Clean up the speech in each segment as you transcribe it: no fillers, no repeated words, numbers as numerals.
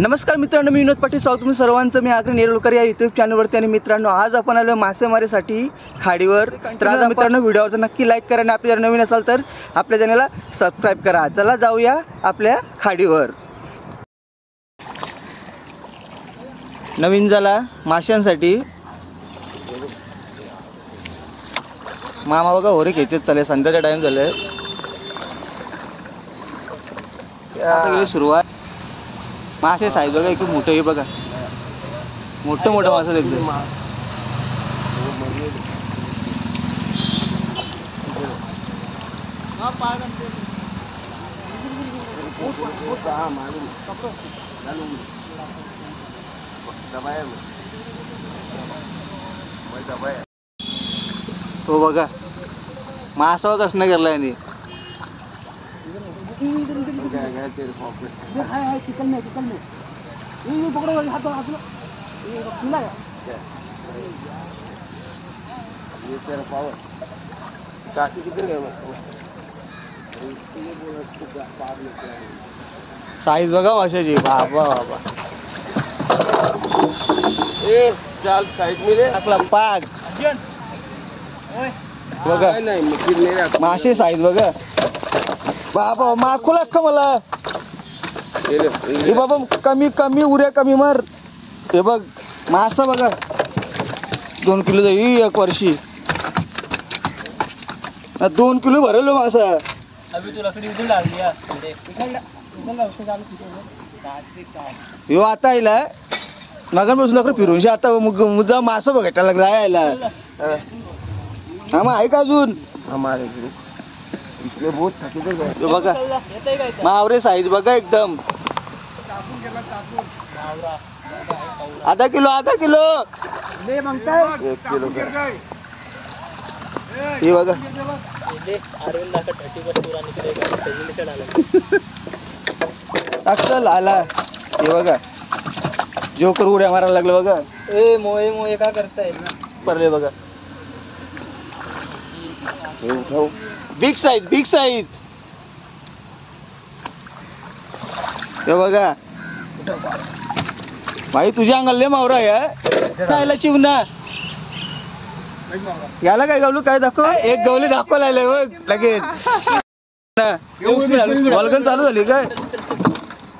नमस्कार मित्रांनो, मी विनोद पाटील. स्वागत तुम्ही सर्वांचं मी आग्रह नेरळकर या यूट्यूब चॅनलवरती. आणि मित्रांनो, आज आपण आलो मासेमारीसाठी खाडीवर. तर आज मित्रांनो व्हिडिओवर नक्की लाईक करा आणि आपल्या जर नवीन असाल तर आपल्या चॅनलला सबस्क्राईब करा. चला जाऊया आपल्या खाडीवर. नवीन झाला माशांसाठी मामा बघा होरे घ्यायचे चालेल. संध्याचा टाइम झालाय. सुरुवात मासे साईज बघा एकदम मोठं. हे बघा मोठं मोठं मासे एकदम. हो बघा मासा कसं नाही करलाय आणि चिकन में ये पकड़ो हाथ ये खुला है ये तेरा पावर काकी किधर गए साईज बघा माशाची. बाबा बाबा ए चाल साइड में ले टाकला पाग बघा. नहीं मासे साईज बघा. बाबा माखू लागतं मला. हे बाबा कमी कमी उऱ्या कमी मार. हे बघ मासा बघा 2 किलो जाईल एक वर्षी. 2 किलो भरलो मासा. अभी तो लकड़ी उधर डाल दिया यो आता आयला मग बसून नका फिरून. आता मुद्दा मासा बघायला लागला यायला. हा मग आहे का अजून हमारे इसमें बहुत थके थे. बघा मावरे साईज बघा एकदम. आधा किलो 1 किलो हे बघा. अक्सल आला. हे बघा जोकर उड्या मारायला लागलं बघा. ए मोये मोये का करताय पडले बघा. Big size big size. हे बघा भाई तुझ्या अंगाला मावरा आहे चिवना. याला काय गवलू काय दाखव. एक गवली दाखवायला लगेच. वल्गन चालू झाली काय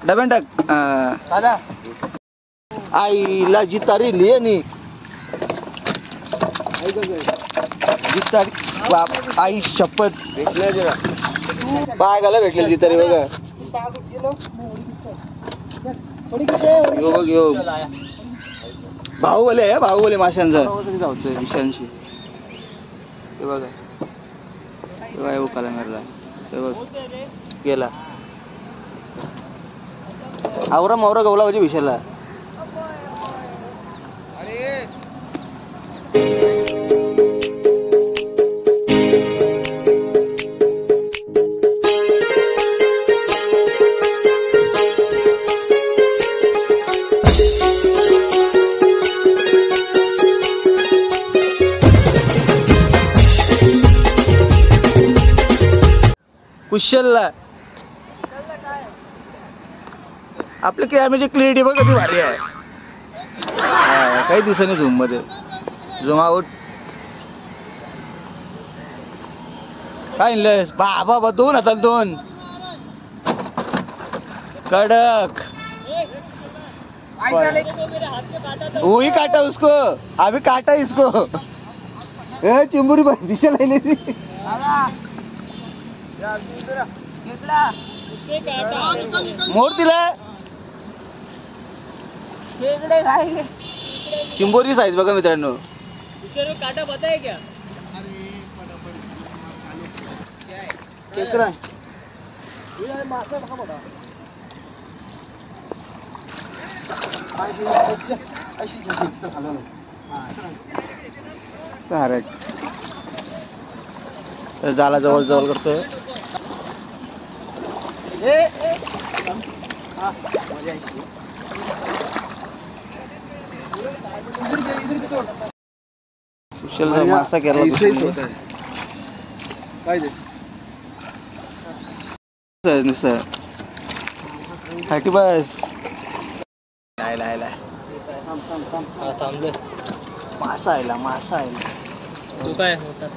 डब्यान टाक. आईला जितारी लिहिणी जितारी. बाप आई शपथ पाय गाला भेटले जितारी बघा. यो बघ यो बाहुबली आहे. बाहुबली माशांचा विषयांशी. हे बघा तेव्हा येऊ काला मारला. हे बघ गेला आवरा मावरा गवला म्हणजे विषयाला. कुशलला आपल्या कॅमेराची क्लिअरिटी बघ कधी भारी आहे. काही दिवसांनी झूम मध्ये झूम आउट. काय आणलंस बाबा 2 हातात 2 कडक. वही काटा उसको अभी काटा इसको. चिंबुरी दिशा लायली. मोर तिला चिंबोरी साईज बघा मित्रांनो. काटा बताय क्या जाला जवळ जवळ करतोय. सुशल मासा केला 30 बस. आयला आयला थांब थांब थांब हा थांबले मासा आयला मासा आयला तू काय मोठा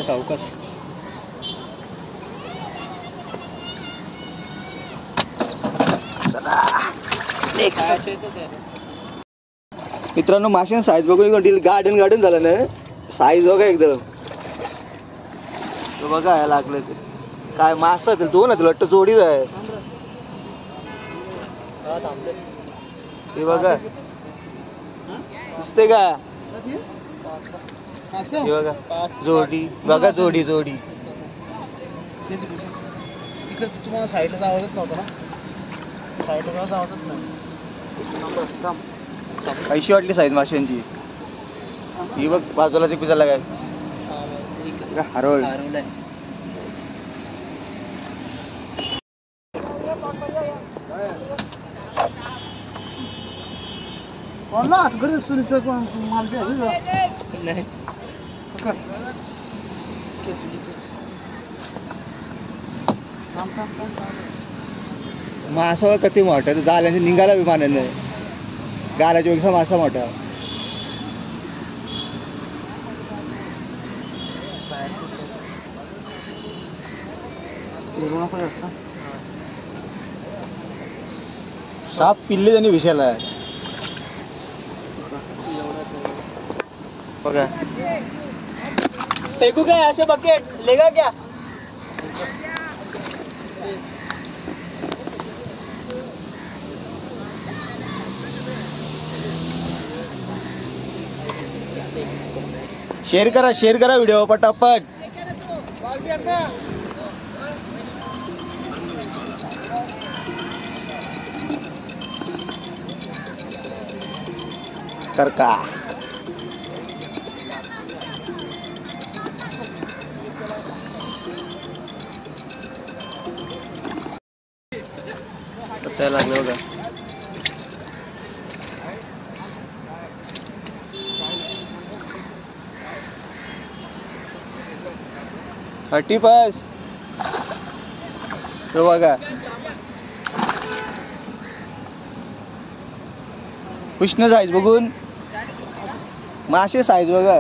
सावकाश मित्रांनो माशांची साईज बघून एकदम गार्डन गार्डन झालं ना साईज बघा एकदम तो बघा या लागलं ते काय मासा ते दोन आहेत वाटतं जोडी आहे ते बघा दिसते का हे बघा जोडी बघा जोडी जोडी तिकडे तुम्हाला साईडला जावंच नव्हतं ना साईडला जावंच नाही कशी वाटली साईज माशांची ही बघ बाजूला ते पिझ्झा काय हरवळ कोणला घरी सुनील माल नाही मासा किती मोठा जाल्याने निघाला विमानाने गालाच्या पेक्षा मासा मोठा साप पिल्ले त्यांनी विषाला बघा फेकू काय ऐसे बकेट लेगा क्या शेअर करा व्हिडिओ पटापट कर का लागले बघा थर्टी पास तो बघा कृष्ण साईज बघून मासे साईज बघा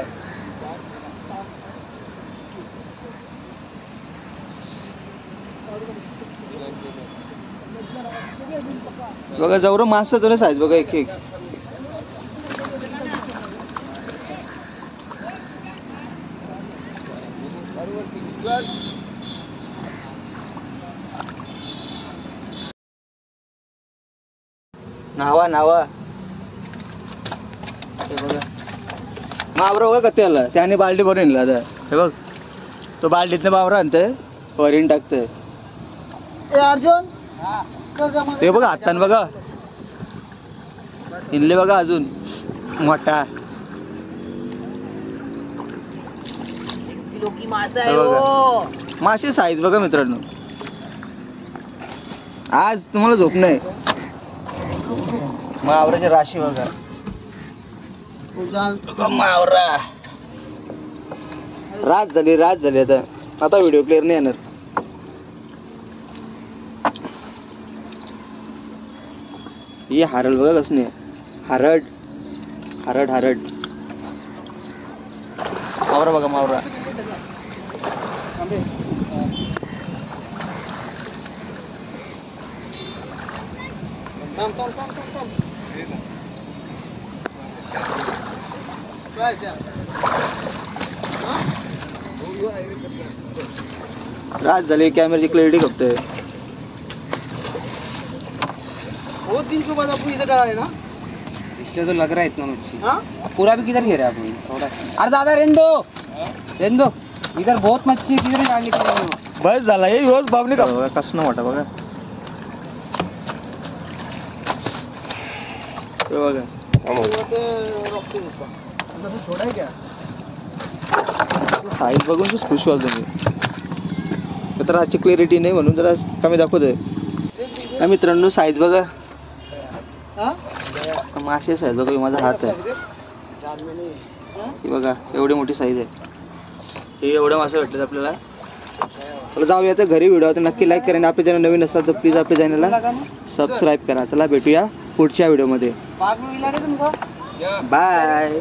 बघा जवळ मासा तो साईज बघा एक एक नावा नावा हे बघा मावरा बघा कत्याला त्याने बालडी भरून आणला आता हे बघ तो बालडीतनं मावरा आणतंय वरीन टाकतंय अर्जुन ते बघा हातान बघा इनले बघा अजून मोठा मासे साईज बघा मित्रांनो आज तुम्हाला झोप नाही मावराची राशी बघा मावरा रात झाली आता व्हिडिओ क्लिअर नाही येणार ही हरळ बघा कसं नाही हरड मावरा बघा मावरा रात झाली कॅमेराची क्लॅरिटी खपते वो 300 बाद आपको इधर डाला है ना इसलिए तो लग रहा है इतना मच्छी हाँ पूरा भी किधर घेरा अपन थोड़ा अरे दादा रेन दो इधर बहुत मच्छी किधर डालने के लिए बस झाला हे रोज बाबने का कसं मोठा बघा हे बघा थोड़ा है क्या साईज बघून खुश व्हाल तुम्ही तर आजची क्लॅरिटी नाही म्हणून जरा कमी दाखवतोय मित्रांनो साईज बघा मासे साईज बघा माझा हात आहे हे बघा एवढी मोठी साईज आहे हे एवढं मासे भेटले आपल्याला चला जाऊया तर घरी. व्हिडिओ तर नक्की लाईक करा आणि आपल्या चॅनल नवीन असाल तर प्लीज आपल्या चॅनलला सबस्क्राईब करा. चला भेटूया पुढच्या व्हिडिओमध्ये. बाय.